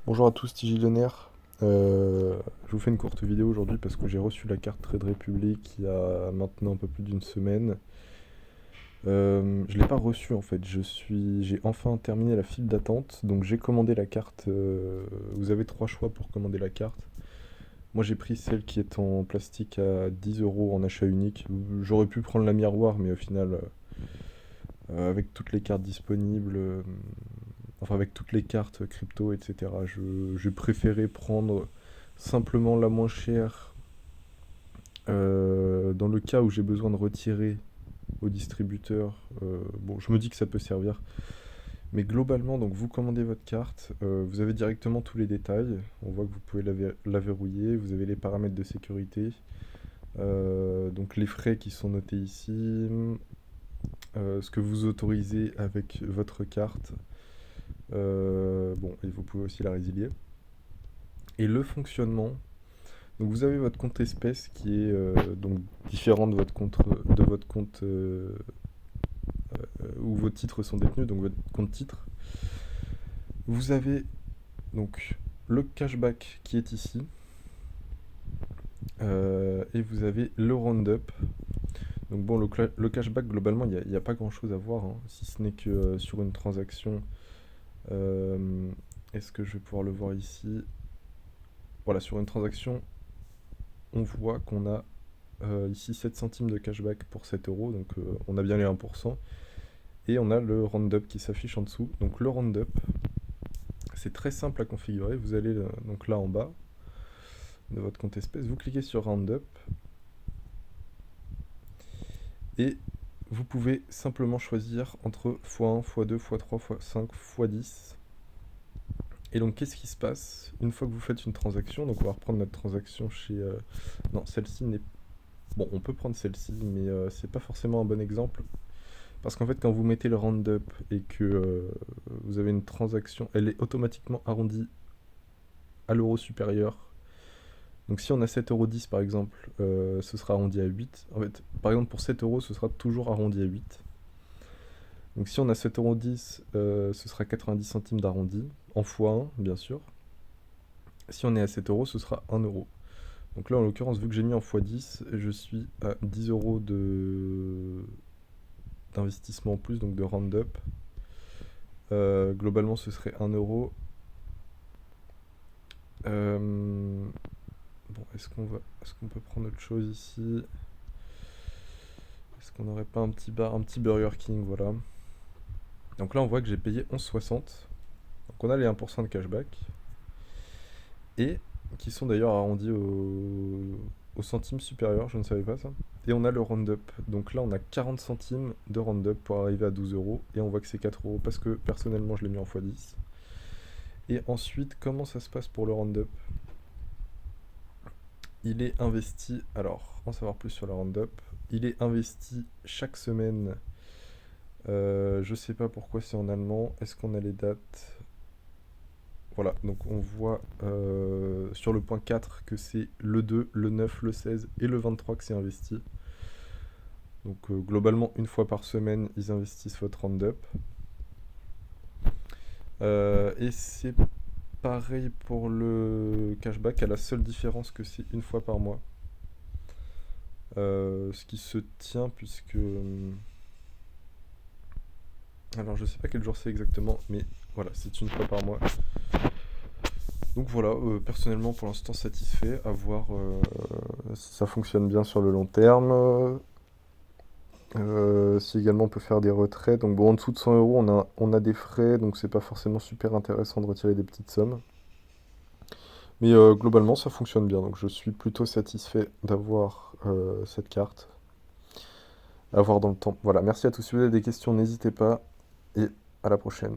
Bonjour à tous, Tigillionnaire. Je vous fais une courte vidéo aujourd'hui parce que j'ai reçu la carte Trade Republic il y a maintenant un peu plus d'une semaine. Je l'ai pas reçue en fait, j'ai enfin terminé la file d'attente, donc j'ai commandé la carte. Vous avez trois choix pour commander la carte. Moi j'ai pris celle qui est en plastique à 10 euros en achat unique. J'aurais pu prendre la miroir, mais au final, avec toutes les cartes disponibles, enfin avec toutes les cartes crypto, etc., j'ai préféré prendre simplement la moins chère dans le cas où j'ai besoin de retirer au distributeur. Bon, je me dis que ça peut servir. Mais globalement, donc vous commandez votre carte, vous avez directement tous les détails. On voit que vous pouvez la verrouiller, vous avez les paramètres de sécurité, donc les frais qui sont notés ici, ce que vous autorisez avec votre carte. Bon, et vous pouvez aussi la résilier. Et le fonctionnement, donc vous avez votre compte espèce qui est donc différent de votre compte où vos titres sont détenus, donc votre compte titre. Vous avez donc le cashback qui est ici, et vous avez le roundup. Donc bon, le cashback globalement, il n'y a pas grand chose à voir, hein, si ce n'est que sur une transaction. euh, Est-ce que je vais pouvoir le voir ici? Voilà, sur une transaction, on voit qu'on a ici 7 centimes de cashback pour 7 euros, donc on a bien les 1%. Et on a le roundup qui s'affiche en dessous. Donc le roundup, c'est très simple à configurer. Vous allez donc là en bas de votre compte espèce, vous cliquez sur roundup et vous pouvez simplement choisir entre x1, x2, x3, x5, x10. Et donc qu'est-ce qui se passe une fois que vous faites une transaction? Donc on va reprendre notre transaction chez... Non, celle-ci n'est... Bon, on peut prendre celle-ci, mais c'est pas forcément un bon exemple. Parce qu'en fait, quand vous mettez le roundup et que vous avez une transaction, elle est automatiquement arrondie à l'euro supérieur. Donc si on a 7,10 € par exemple, ce sera arrondi à 8. En fait, par exemple pour 7 euros, ce sera toujours arrondi à 8. Donc si on a 7,10 €, ce sera 90 centimes d'arrondi, en x1 bien sûr. Si on est à 7 euros, ce sera 1 euro. Donc là en l'occurrence, vu que j'ai mis en x10, je suis à 10 euros d'investissement en plus, donc de round-up. Globalement, ce serait 1 euro. Bon, est-ce qu'on peut prendre autre chose ici? Est-ce qu'on n'aurait pas un petit Burger King, voilà. Donc là, on voit que j'ai payé 11,60. Donc on a les 1% de cashback. Et qui sont d'ailleurs arrondis au centime supérieur, je ne savais pas ça. Et on a le round-up. Donc là, on a 40 centimes de round-up pour arriver à 12 euros. Et on voit que c'est 4 euros parce que personnellement, je l'ai mis en x10. Et ensuite, comment ça se passe pour le round-up? Il est investi, alors, en savoir plus sur le round-up, il est investi chaque semaine. Je sais pas pourquoi c'est en allemand. Est-ce qu'on a les dates? Voilà, donc on voit sur le point 4 que c'est le 2, le 9, le 16 et le 23 que c'est investi. Donc globalement, une fois par semaine, ils investissent votre round-up. Et c'est pareil pour le cashback, à la seule différence que c'est une fois par mois. Ce qui se tient puisque... alors je sais pas quel jour c'est exactement, mais voilà, c'est une fois par mois. Donc voilà, personnellement pour l'instant satisfait, à voir si ça fonctionne bien sur le long terme. Si également on peut faire des retraits. Donc bon, en dessous de 100 euros, on a des frais, donc c'est pas forcément super intéressant de retirer des petites sommes. Mais globalement, ça fonctionne bien, donc je suis plutôt satisfait d'avoir cette carte. À voir dans le temps. Voilà, merci à tous. Si vous avez des questions, n'hésitez pas, et à la prochaine.